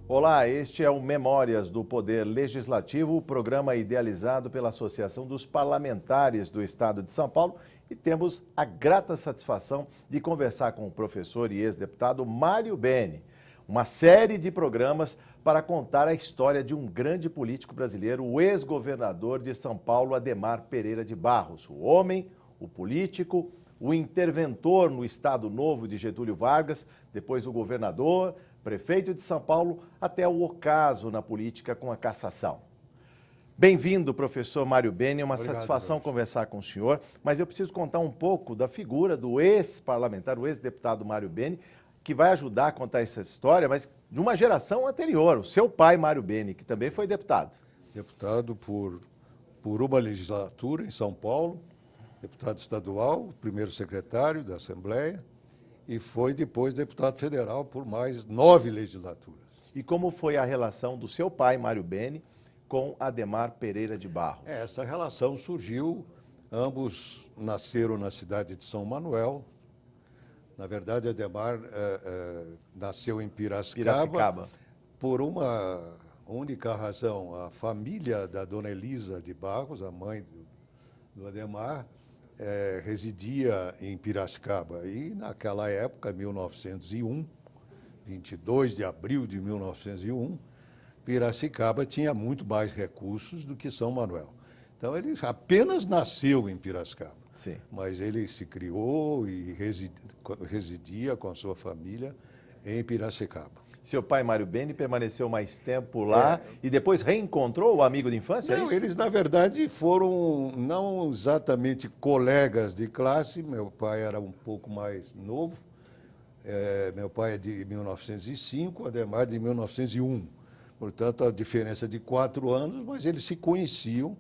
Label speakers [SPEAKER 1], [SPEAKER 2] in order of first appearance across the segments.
[SPEAKER 1] Olá, este é o Memórias do Poder Legislativo, o programa idealizado pela Associação dos Parlamentares do Estado de São Paulo, e temos a grata satisfação de conversar com o professor e ex-deputado Mário Beni. Uma série de programas para contar a história de um grande político brasileiro, o ex-governador de São Paulo, Adhemar Pereira de Barros. O homem, o político, o interventor no Estado Novo de Getúlio Vargas, depois o governador, prefeito de São Paulo, até o ocaso na política com a cassação. Bem-vindo, professor Mário Beni, é uma satisfação conversar com o senhor, mas eu preciso contar um pouco da figura do ex-parlamentar, o ex-deputado Mário Beni, que vai ajudar a contar essa história, mas de uma geração anterior, o seu pai, Mário Beni, que também foi deputado.
[SPEAKER 2] Deputado por uma legislatura em São Paulo, deputado estadual, primeiro secretário da Assembleia, e foi depois deputado federal por mais 9 legislaturas.
[SPEAKER 1] E como foi a relação do seu pai, Mário Beni, com Adhemar Pereira de Barros?
[SPEAKER 2] Essa relação surgiu, ambos nasceram na cidade de São Manuel. Na verdade, Adhemar nasceu em Piracicaba por uma única razão. A família da dona Elisa de Barros, a mãe do Adhemar, residia em Piracicaba. E, naquela época, 1901, 22 de abril de 1901, Piracicaba tinha muito mais recursos do que São Manuel. Então, ele apenas nasceu em Piracicaba.
[SPEAKER 1] Sim.
[SPEAKER 2] Mas ele se criou e residia com a sua família em Piracicaba.
[SPEAKER 1] Seu pai, Mário Beni, permaneceu mais tempo lá e depois reencontrou o amigo de infância?
[SPEAKER 2] Não, eles, na verdade, foram não exatamente colegas de classe. Meu pai era um pouco mais novo. Meu pai é de 1905, Adhemar de 1901. Portanto, a diferença de 4 anos, mas eles se conheciam,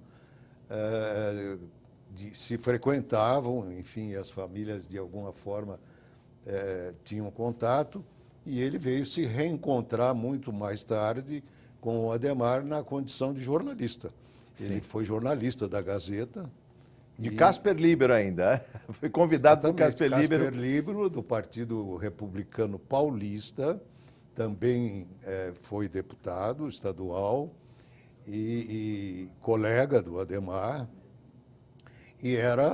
[SPEAKER 2] se frequentavam, enfim, as famílias, de alguma forma, tinham contato. E ele veio se reencontrar muito mais tarde com o Adhemar na condição de jornalista.
[SPEAKER 1] Sim.
[SPEAKER 2] Ele foi jornalista da Gazeta.
[SPEAKER 1] De Casper Libero ainda, foi convidado do Casper Libero.
[SPEAKER 2] Casper Libero, do Partido Republicano Paulista, também foi deputado estadual e colega do Adhemar. E era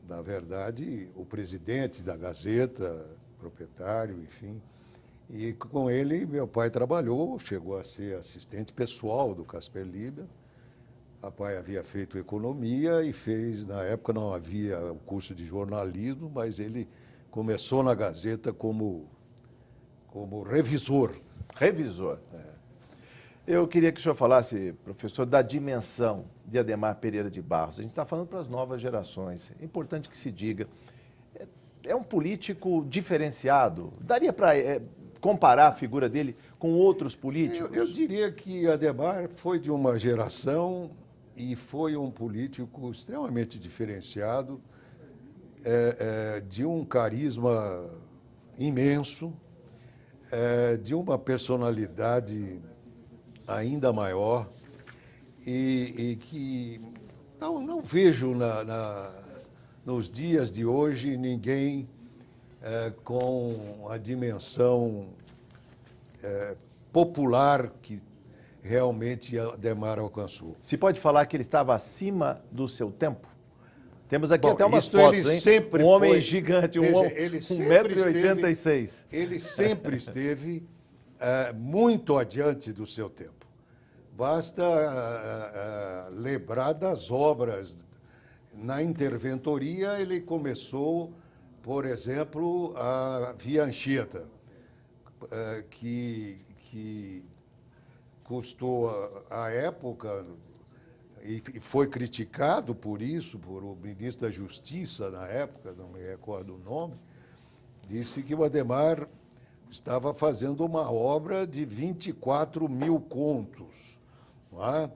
[SPEAKER 2] na verdade, o presidente da Gazeta, proprietário, enfim. E com ele, meu pai trabalhou, chegou a ser assistente pessoal do Casper Libero. Papai havia feito economia e fez, na época não havia o curso de jornalismo, mas ele começou na Gazeta como revisor.
[SPEAKER 1] Revisor. Eu queria que o senhor falasse, professor, da dimensão de Adhemar Pereira de Barros. A gente está falando para as novas gerações. É importante que se diga. É um político diferenciado. Daria para comparar a figura dele com outros políticos?
[SPEAKER 2] Eu diria que Adhemar foi de uma geração e foi um político extremamente diferenciado, de um carisma imenso, de uma personalidade ainda maior, e que não vejo nos dias de hoje ninguém com a dimensão popular que realmente Adhemar alcançou.
[SPEAKER 1] Se pode falar que ele estava acima do seu tempo? Temos aqui até umas fotos, hein?
[SPEAKER 2] Sempre
[SPEAKER 1] um homem
[SPEAKER 2] foi,
[SPEAKER 1] gigante,
[SPEAKER 2] veja,
[SPEAKER 1] 1,86 m.
[SPEAKER 2] Ele sempre esteve muito adiante do seu tempo. Basta lembrar das obras. Na interventoria, ele começou, por exemplo, a Via Anchieta, que custou, à época, e foi criticado por isso, por o ministro da Justiça, na época, não me recordo o nome, disse que o Adhemar estava fazendo uma obra de 24 mil contos, não é?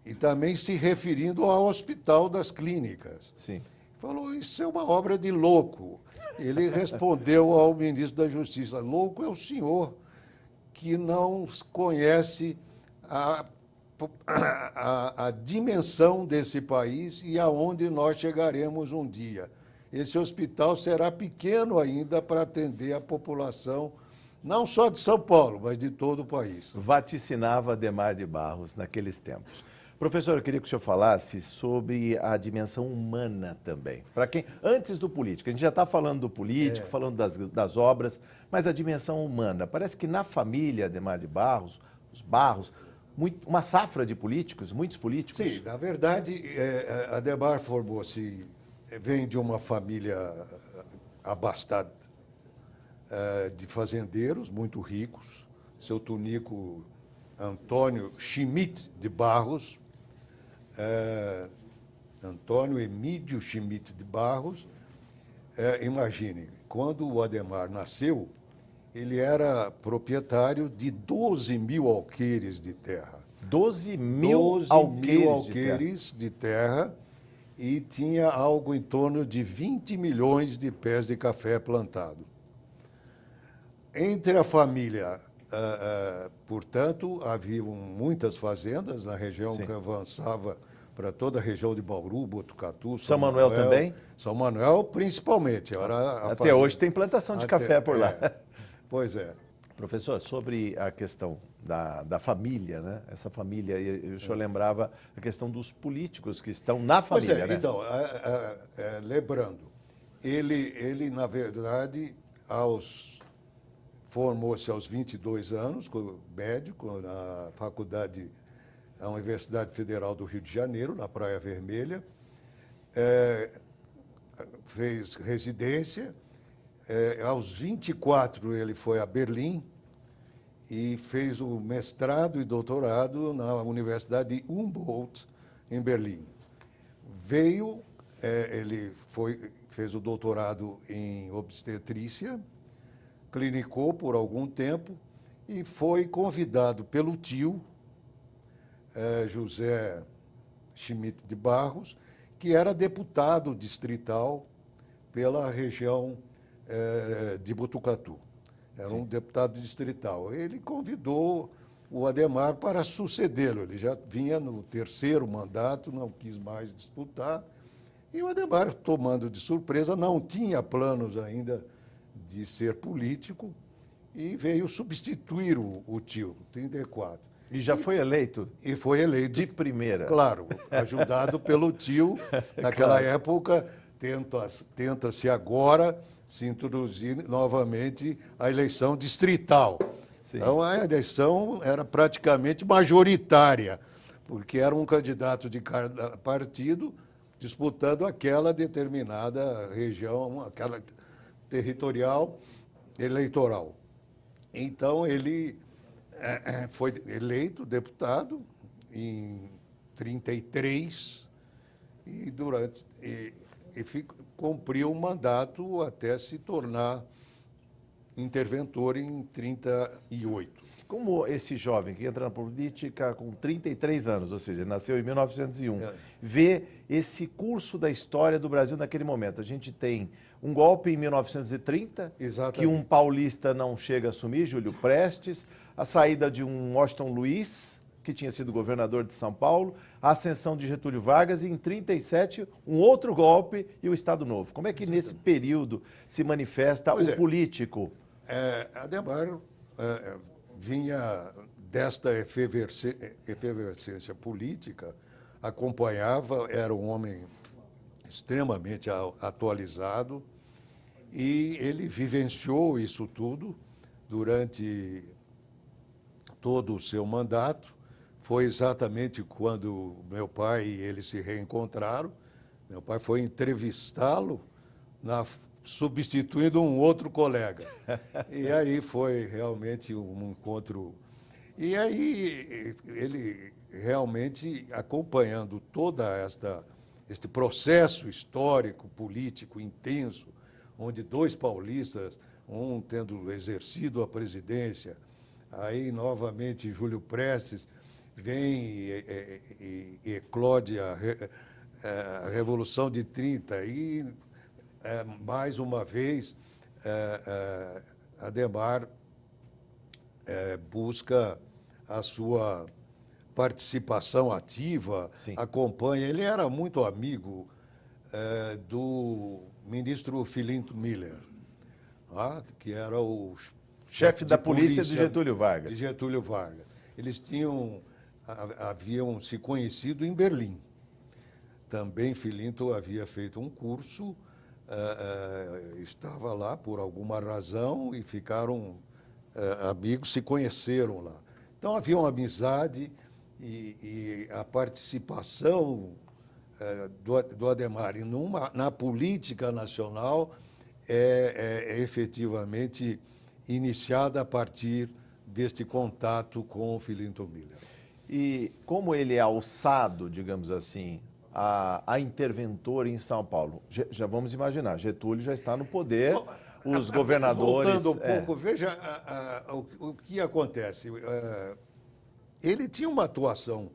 [SPEAKER 2] E também se referindo ao Hospital das Clínicas.
[SPEAKER 1] Sim.
[SPEAKER 2] Falou, isso é uma obra de louco. Ele respondeu ao ministro da Justiça, louco é o senhor que não conhece a dimensão desse país e aonde nós chegaremos um dia. Esse hospital será pequeno ainda para atender a população não só de São Paulo, mas de todo o país.
[SPEAKER 1] Vaticinava Adhemar de Barros naqueles tempos. Professor, eu queria que o senhor falasse sobre a dimensão humana também. Para quem, antes do político, a gente já está falando do político, falando das obras, mas a dimensão humana. Parece que na família Adhemar de Barros, os Barros, uma safra de políticos, muitos políticos.
[SPEAKER 2] Sim, na verdade, Adhemar formou-se, vem de uma família abastada, de fazendeiros muito ricos. Seu Tunico Antônio Schmidt de Barros, Antônio Emídio Schmidt de Barros. Imagine, quando o Adhemar nasceu, ele era proprietário de 12 mil alqueires de terra.
[SPEAKER 1] 12 mil alqueires
[SPEAKER 2] de terra, e tinha algo em torno de 20 milhões de pés de café plantado. Entre a família, portanto, haviam muitas fazendas na região. Sim. Que avançava para toda a região de Bauru, Botucatu,
[SPEAKER 1] São Manuel também?
[SPEAKER 2] São Manuel, principalmente.
[SPEAKER 1] Até hoje tem plantação de café por lá.
[SPEAKER 2] Pois é.
[SPEAKER 1] Professor, sobre a questão da família, né? Essa família, e o senhor lembrava a questão dos políticos que estão na família, né?
[SPEAKER 2] Então, lembrando, ele, na verdade, formou-se aos 22 anos, médico, na faculdade, a Universidade Federal do Rio de Janeiro, na Praia Vermelha. Fez residência. Aos 24, ele foi a Berlim e fez o mestrado e doutorado na Universidade de Humboldt, em Berlim. Ele fez o doutorado em obstetrícia, clinicou por algum tempo e foi convidado pelo tio, José Schmidt de Barros, que era deputado distrital pela região de Botucatu. Era um deputado distrital. Ele convidou o Adhemar para sucedê-lo. Ele já vinha no terceiro mandato, não quis mais disputar. E o Adhemar, tomando de surpresa, não tinha planos ainda de ser político e veio substituir o tio, 34.
[SPEAKER 1] E já foi eleito?
[SPEAKER 2] E foi eleito.
[SPEAKER 1] De primeira.
[SPEAKER 2] Claro, ajudado pelo tio. Naquela época, tenta-se agora se introduzir novamente a eleição distrital. Sim. Então, a eleição era praticamente majoritária, porque era um candidato de cada partido disputando aquela determinada região, aquela territorial eleitoral. Então, ele foi eleito deputado em 33 e cumpriu um mandato até se tornar interventor em 38.
[SPEAKER 1] Como esse jovem que entra na política com 33 anos, ou seja, nasceu em 1901, vê esse curso da história do Brasil naquele momento? A gente tem um golpe em 1930,
[SPEAKER 2] exatamente,
[SPEAKER 1] que um paulista não chega a assumir, Júlio Prestes, a saída de um Washington Luiz, que tinha sido governador de São Paulo, a ascensão de Getúlio Vargas e, em 37, um outro golpe e o Estado Novo. Como é que nesse período se manifesta o político?
[SPEAKER 2] Adhemar vinha desta efervescência política, acompanhava, era um homem extremamente atualizado e ele vivenciou isso tudo durante todo o seu mandato. Foi exatamente quando meu pai e ele se reencontraram. Meu pai foi entrevistá-lo, substituindo um outro colega. E aí foi realmente um encontro. E aí ele realmente acompanhando toda este processo histórico, político intenso, onde dois paulistas, um tendo exercido a presidência, aí novamente Júlio Prestes vem e eclode a Revolução de 30 e, mais uma vez, Adhemar busca a sua participação ativa. Sim. Acompanha. Ele era muito amigo do ministro Filinto Miller, que era o
[SPEAKER 1] chefe da polícia de Getúlio Vargas.
[SPEAKER 2] De Getúlio Vargas. Eles haviam se conhecido em Berlim. Também Filinto havia feito um curso, estava lá por alguma razão e ficaram amigos, se conheceram lá. Então havia uma amizade e a participação do Adhemar na política nacional é efetivamente iniciada a partir deste contato com o Filinto Miller.
[SPEAKER 1] E como ele é alçado, digamos assim, a interventor em São Paulo? Já vamos imaginar, Getúlio já está no poder, os governadores...
[SPEAKER 2] Voltando um pouco, veja o que acontece. Ele tinha uma atuação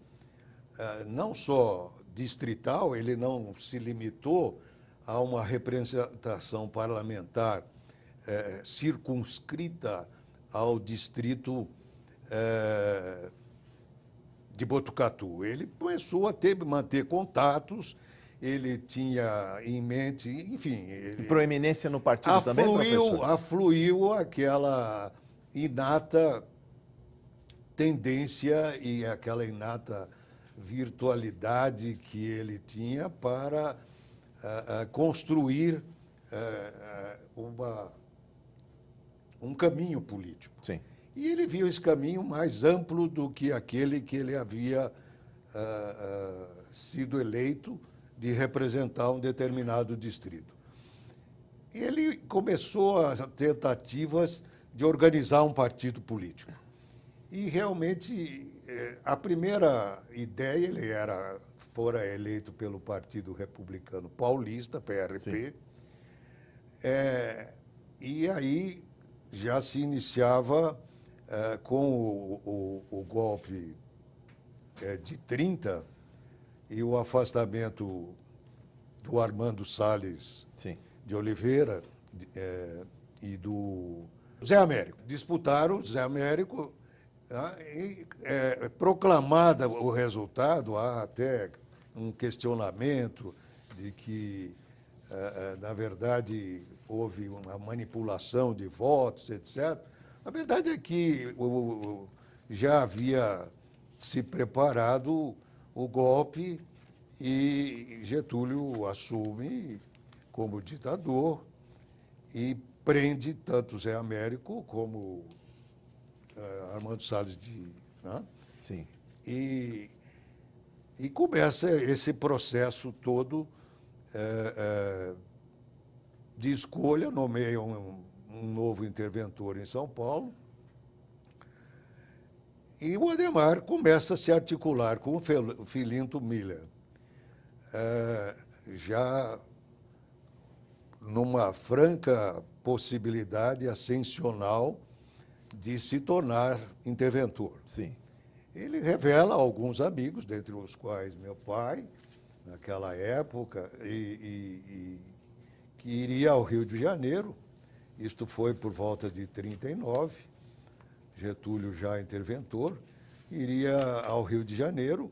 [SPEAKER 2] não só distrital, ele não se limitou a uma representação parlamentar circunscrita ao distrito de Botucatu. Ele começou a manter contatos, ele tinha em mente, enfim...
[SPEAKER 1] Proeminência no partido também, professor?
[SPEAKER 2] Afluiu aquela inata tendência e aquela inata virtualidade que ele tinha para construir um caminho político.
[SPEAKER 1] Sim.
[SPEAKER 2] E ele viu esse caminho mais amplo do que aquele que ele havia sido eleito de representar um determinado distrito. Ele começou as tentativas de organizar um partido político. E realmente a primeira ideia, ele fora eleito pelo Partido Republicano Paulista, PRP, e aí já se iniciava com o golpe de 30 e o afastamento do Armando Salles de Oliveira e do Zé Américo. Disputaram Zé Américo e proclamada o resultado, há até um questionamento de que, na verdade, houve uma manipulação de votos, etc. A verdade é que já havia se preparado o golpe e Getúlio assume como ditador e prende tanto Zé Américo como Armando Salles
[SPEAKER 1] Sim.
[SPEAKER 2] E começa esse processo todo de escolha, nomeia um novo interventor em São Paulo, e o Adhemar começa a se articular com o Filinto Miller, já numa franca possibilidade ascensional de se tornar interventor.
[SPEAKER 1] Sim.
[SPEAKER 2] Ele revela alguns amigos, dentre os quais meu pai, naquela época, e que iria ao Rio de Janeiro. Isto foi por volta de 39, Getúlio já interventor, iria ao Rio de Janeiro,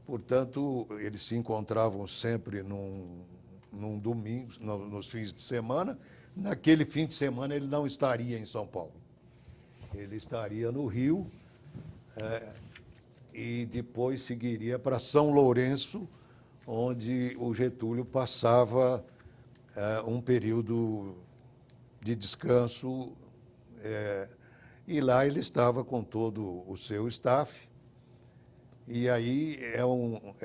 [SPEAKER 2] portanto, eles se encontravam sempre num domingo, nos fins de semana. Naquele fim de semana ele não estaria em São Paulo. Ele estaria no Rio e depois seguiria para São Lourenço, onde o Getúlio passava um período de descanso, e lá ele estava com todo o seu staff. E aí é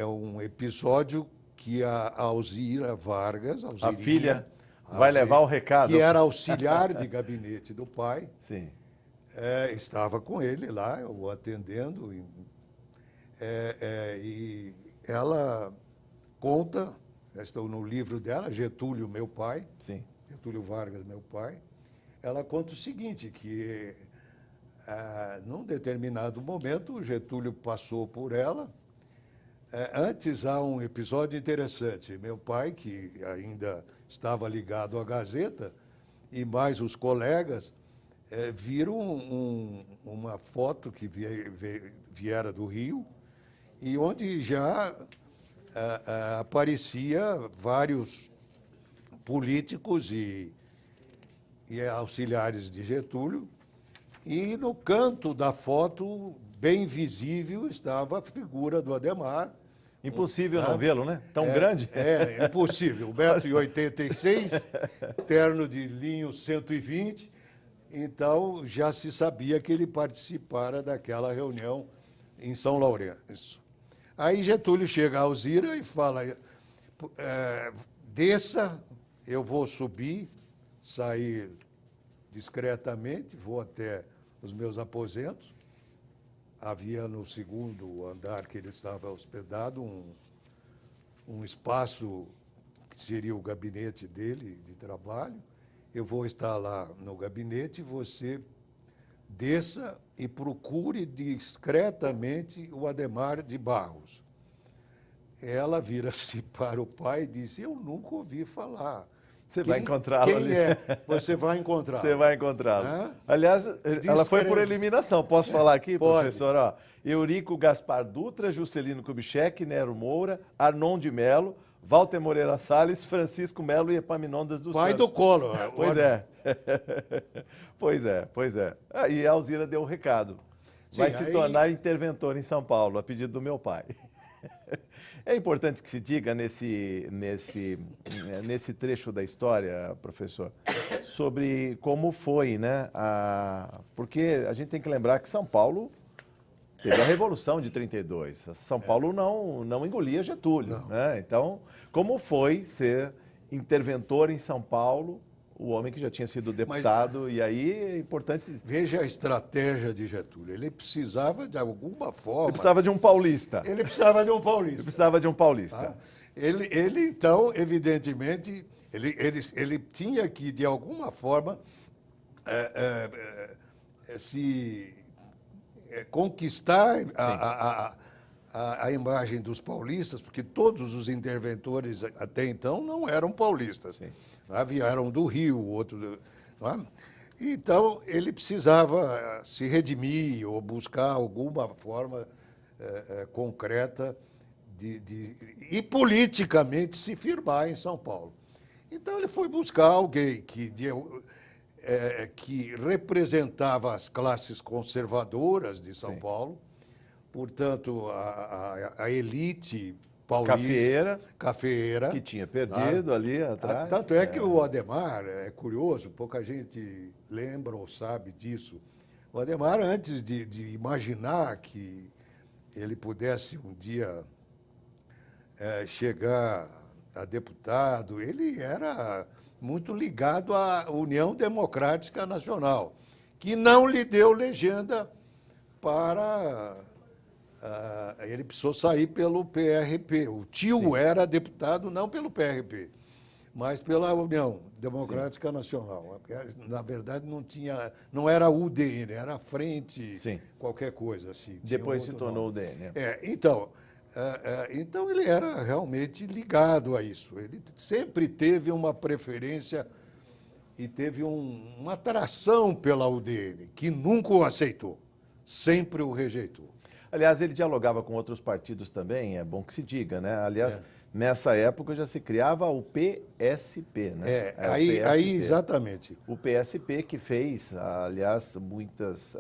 [SPEAKER 2] um episódio que a Alzira Vargas,
[SPEAKER 1] a filha, vai levar o recado.
[SPEAKER 2] Que era auxiliar de gabinete do pai.
[SPEAKER 1] Sim.
[SPEAKER 2] Estava com ele lá, o atendendo, e ela conta, estou no livro dela, Getúlio, meu pai,
[SPEAKER 1] Sim.
[SPEAKER 2] Getúlio Vargas, meu pai, ela conta o seguinte, que num determinado momento o Getúlio passou por ela. Antes há um episódio interessante, meu pai, que ainda estava ligado à Gazeta, e mais os colegas, viram uma foto que viera do Rio, e onde já aparecia vários políticos e auxiliares de Getúlio E no canto da foto, bem visível, estava a figura do Adhemar.
[SPEAKER 1] Impossível não vê-lo, né? Tão grande.
[SPEAKER 2] É impossível. 1,86 m, terno de linho 120. Então, já se sabia que ele participara daquela reunião em São Lourenço. Aí Getúlio chega a Alzira e fala, desça, eu vou subir, sair discretamente, vou até os meus aposentos. Havia no segundo andar que ele estava hospedado um espaço que seria o gabinete dele de trabalho. Eu vou estar lá no gabinete, você desça e procure discretamente o Adhemar de Barros. Ela vira-se para o pai e disse, eu nunca ouvi falar.
[SPEAKER 1] Você vai encontrá-lo ali.
[SPEAKER 2] Quem é? Você vai encontrá-lo.
[SPEAKER 1] Você vai encontrá-lo. Aliás, ela foi por eliminação. Posso falar aqui, professor? Ó, Eurico Gaspar Dutra, Juscelino Kubitschek, Nero Moura, Arnon de Mello, Walter Moreira Salles, Francisco Melo e Epaminondas dos
[SPEAKER 2] Pai
[SPEAKER 1] Santos.
[SPEAKER 2] do Collor.
[SPEAKER 1] Pois é. Pois é. E a Alzira deu o recado. Vai se tornar interventor em São Paulo, a pedido do meu pai. É importante que se diga nesse trecho da história, professor, sobre como foi, né? Porque a gente tem que lembrar que São Paulo teve a Revolução de 32. São Paulo não engolia Getúlio, né? Então, como foi ser interventor em São Paulo, o homem que já tinha sido deputado, e aí é importante...
[SPEAKER 2] Veja a estratégia de Getúlio. Ele precisava, de alguma forma...
[SPEAKER 1] Ele precisava de um paulista.
[SPEAKER 2] Ele precisava de um paulista.
[SPEAKER 1] Ele precisava de um paulista.
[SPEAKER 2] Tá? Ele então, evidentemente, ele tinha que, de alguma forma, conquistar a imagem dos paulistas, porque todos os interventores até então não eram paulistas.
[SPEAKER 1] Sim.
[SPEAKER 2] Eram do Rio, outros... Então, ele precisava se redimir ou buscar alguma forma concreta e politicamente se firmar em São Paulo. Então, ele foi buscar alguém que representava as classes conservadoras de São Paulo, portanto, a elite paulista, cafeeira,
[SPEAKER 1] que tinha perdido ali atrás.
[SPEAKER 2] Tanto é que o Adhemar, é curioso, pouca gente lembra ou sabe disso. O Adhemar, antes de imaginar que ele pudesse um dia chegar a deputado, ele era muito ligado à União Democrática Nacional, que não lhe deu legenda para... ele precisou sair pelo PRP. O tio era deputado não pelo PRP, mas pela União Democrática Nacional. Na verdade, não era UDN, era Frente, qualquer coisa assim.
[SPEAKER 1] Depois se tornou UDN.
[SPEAKER 2] Então, ele era realmente ligado a isso. Ele sempre teve uma preferência e teve uma atração pela UDN, que nunca o aceitou, sempre o rejeitou.
[SPEAKER 1] Aliás, ele dialogava com outros partidos também, é bom que se diga, né? Aliás, nessa época já se criava o PSP, né?
[SPEAKER 2] Aí exatamente.
[SPEAKER 1] O PSP que fez, aliás, muitos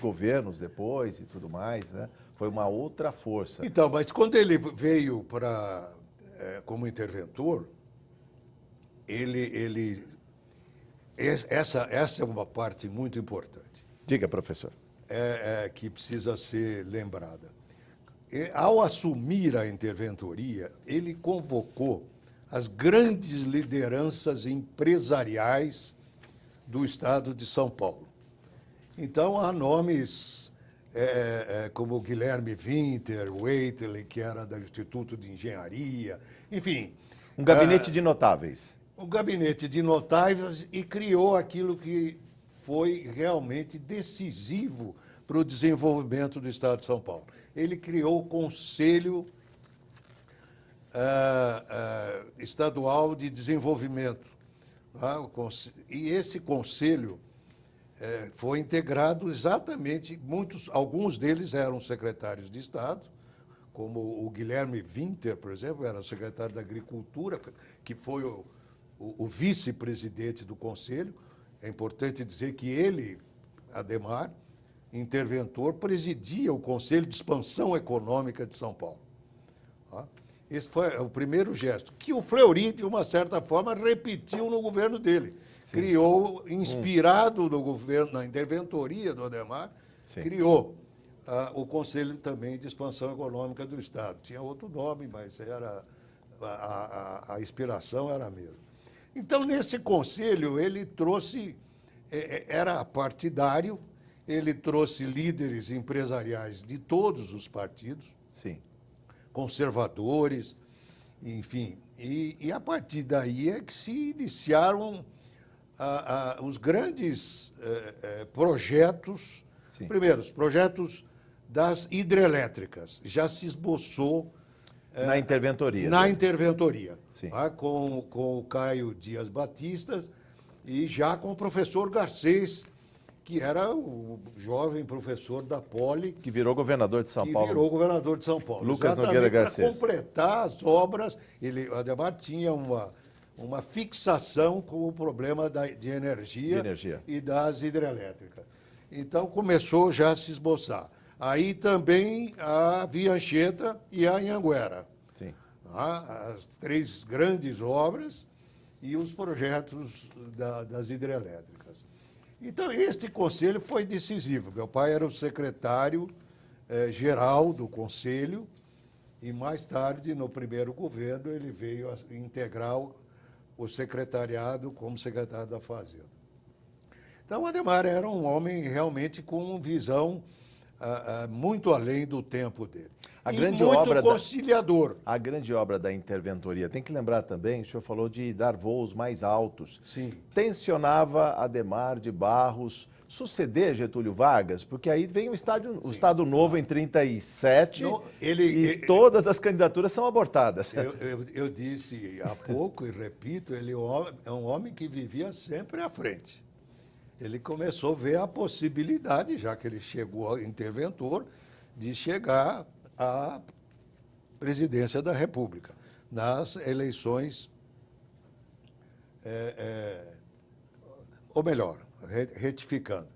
[SPEAKER 1] governos depois e tudo mais, né? Foi uma outra força.
[SPEAKER 2] Então, mas quando ele veio como interventor, essa é uma parte muito importante.
[SPEAKER 1] Diga, professor.
[SPEAKER 2] Que precisa ser lembrada. Ao assumir a interventoria, ele convocou as grandes lideranças empresariais do estado de São Paulo. Então, há nomes como Guilherme Winter, Waitley, que era do Instituto de Engenharia, enfim.
[SPEAKER 1] Um gabinete de notáveis.
[SPEAKER 2] Um gabinete de notáveis, e criou aquilo que foi realmente decisivo para o desenvolvimento do Estado de São Paulo. Ele criou o Conselho Estadual de Desenvolvimento. E esse conselho foi integrado exatamente, alguns deles eram secretários de Estado, como o Guilherme Winter, por exemplo, era secretário da Agricultura, que foi o vice-presidente do conselho. É importante dizer que ele Adhemar, interventor, presidia o Conselho de Expansão Econômica de São Paulo. Tá? Esse foi o primeiro gesto, que o Fleury, de uma certa forma, repetiu no governo dele. Sim. Criou, inspirado no governo, na interventoria do Adhemar, sim, criou o Conselho também de Expansão Econômica do Estado. Tinha outro nome, mas era a inspiração era a mesma. Então, nesse conselho, ele trouxe, era partidário, ele trouxe líderes empresariais de todos os partidos, sim, conservadores, enfim. E a partir daí é que se iniciaram os grandes projetos. Sim. Primeiro, os projetos das hidrelétricas. Já se esboçou...
[SPEAKER 1] na interventoria.
[SPEAKER 2] Na interventoria. Tá? Com o Caio Dias Batista e já com o professor Garcês, que era o jovem professor da Poli.
[SPEAKER 1] Que virou governador de São Paulo.
[SPEAKER 2] Que virou governador de São Paulo.
[SPEAKER 1] Lucas Nogueira Garcês.
[SPEAKER 2] Para completar as obras, o Adhemar tinha uma fixação com o problema de energia e das hidrelétricas. Então, começou já a se esboçar. Aí também a Via Anchieta e a Anhanguera. Sim. As 3 grandes obras e os projetos das hidrelétricas. Então, este conselho foi decisivo. Meu pai era o secretário geral do conselho e, mais tarde, no primeiro governo, ele veio a integrar o secretariado como secretário da Fazenda. Então, o Adhemar era um homem realmente com visão muito além do tempo dele. Muito conciliador.
[SPEAKER 1] A grande obra da interventoria. Tem que lembrar também, o senhor falou de dar voos mais altos.
[SPEAKER 2] Sim.
[SPEAKER 1] Tensionava Adhemar de Barros suceder Getúlio Vargas, porque aí vem o Estado Novo em 37 e todas as candidaturas são abortadas.
[SPEAKER 2] Eu disse há pouco e repito, ele é um homem que vivia sempre à frente. Ele começou a ver a possibilidade, já que ele chegou interventor, de chegar à presidência da República, nas eleições, ou melhor, retificando.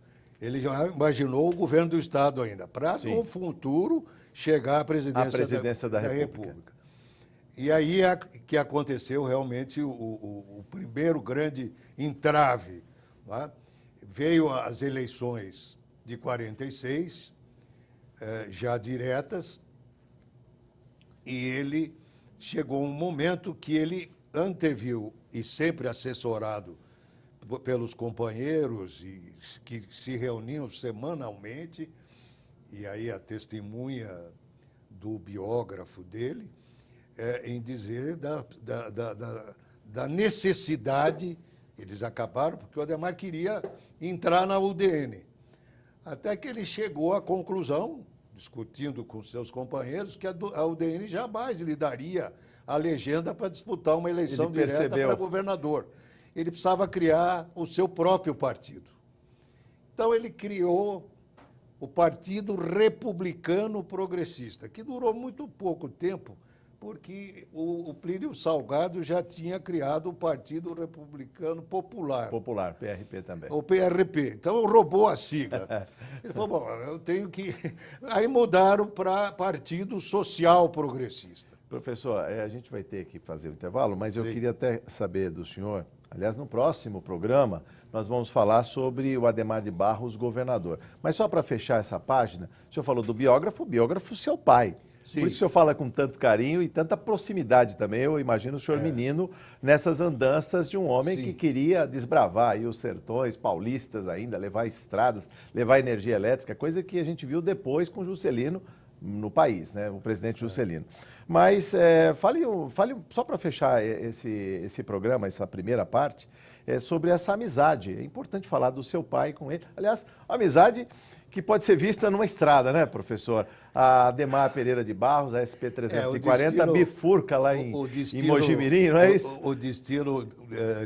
[SPEAKER 2] Ele já imaginou o governo do Estado ainda, para, no futuro, chegar à presidência da República. E aí é que aconteceu realmente o primeiro grande entrave. Tá? Veio as eleições de 46, já diretas, e ele chegou um momento que ele anteviu, e sempre assessorado pelos companheiros que se reuniam semanalmente, e aí a testemunha do biógrafo dele, em dizer da necessidade. Eles acabaram porque o Adhemar queria entrar na UDN. Até que ele chegou à conclusão, discutindo com seus companheiros, que a UDN jamais lhe daria a legenda para disputar uma eleição direta para governador. Ele precisava criar o seu próprio partido. Então, ele criou o Partido Republicano Progressista, que durou muito pouco tempo, porque o Plínio Salgado já tinha criado o Partido Republicano Popular.
[SPEAKER 1] Popular, PRP também.
[SPEAKER 2] O PRP. Então, roubou a sigla. Ele falou, bom, eu tenho que... Aí mudaram para Partido Social Progressista.
[SPEAKER 1] Professor, a gente vai ter que fazer o intervalo, mas eu queria até saber do senhor, aliás, no próximo programa, nós vamos falar sobre o Adhemar de Barros, governador. Mas só para fechar essa página, o senhor falou do biógrafo seu pai. Sim. Por isso o senhor fala com tanto carinho e tanta proximidade também, eu imagino o senhor menino, nessas andanças de um homem que queria desbravar aí os sertões paulistas ainda, levar estradas, levar energia elétrica, coisa que a gente viu depois com Juscelino no país, né? O presidente Juscelino. Mas fale só para fechar esse programa, essa primeira parte, sobre essa amizade. É importante falar do seu pai com ele. Aliás, uma amizade que pode ser vista numa estrada, né, professor? A Adhemar Pereira de Barros, a SP-340, bifurca lá em Mojimirim, não é isso?
[SPEAKER 2] O destino,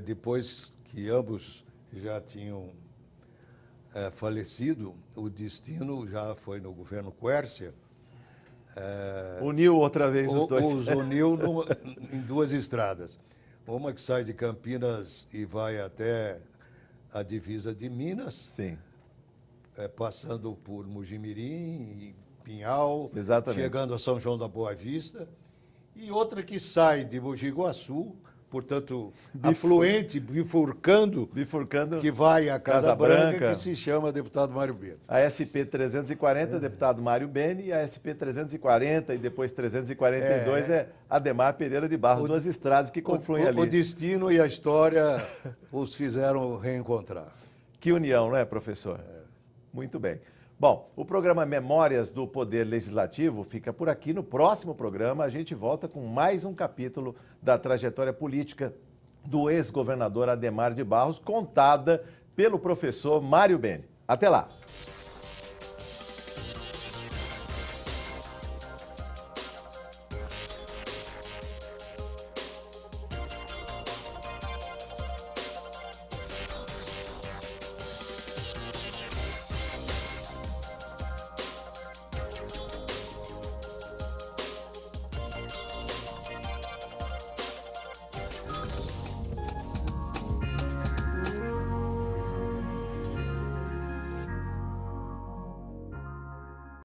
[SPEAKER 2] depois que ambos já tinham falecido, o destino já foi no governo Quércia.
[SPEAKER 1] Uniu outra vez os dois.
[SPEAKER 2] Os uniu em 2 estradas. Uma que sai de Campinas e vai até a divisa de Minas.
[SPEAKER 1] Sim.
[SPEAKER 2] passando por Mojimirim, Pinhal,
[SPEAKER 1] exatamente,
[SPEAKER 2] chegando a São João da Boa Vista, e outra que sai de Mogi Guaçu, portanto, afluente, bifurcando, que vai a Casa Branca, que se chama deputado Mário Beni.
[SPEAKER 1] A SP 340, deputado Mário Beni, e a SP 340 e depois 342 é Ademar Pereira de Barros, duas estradas que confluem ali.
[SPEAKER 2] O destino e a história os fizeram reencontrar.
[SPEAKER 1] Que união, não é, professor? Muito bem. Bom, o programa Memórias do Poder Legislativo fica por aqui. No próximo programa, a gente volta com mais um capítulo da trajetória política do ex-governador Ademar de Barros, contada pelo professor Mário Beni. Até lá!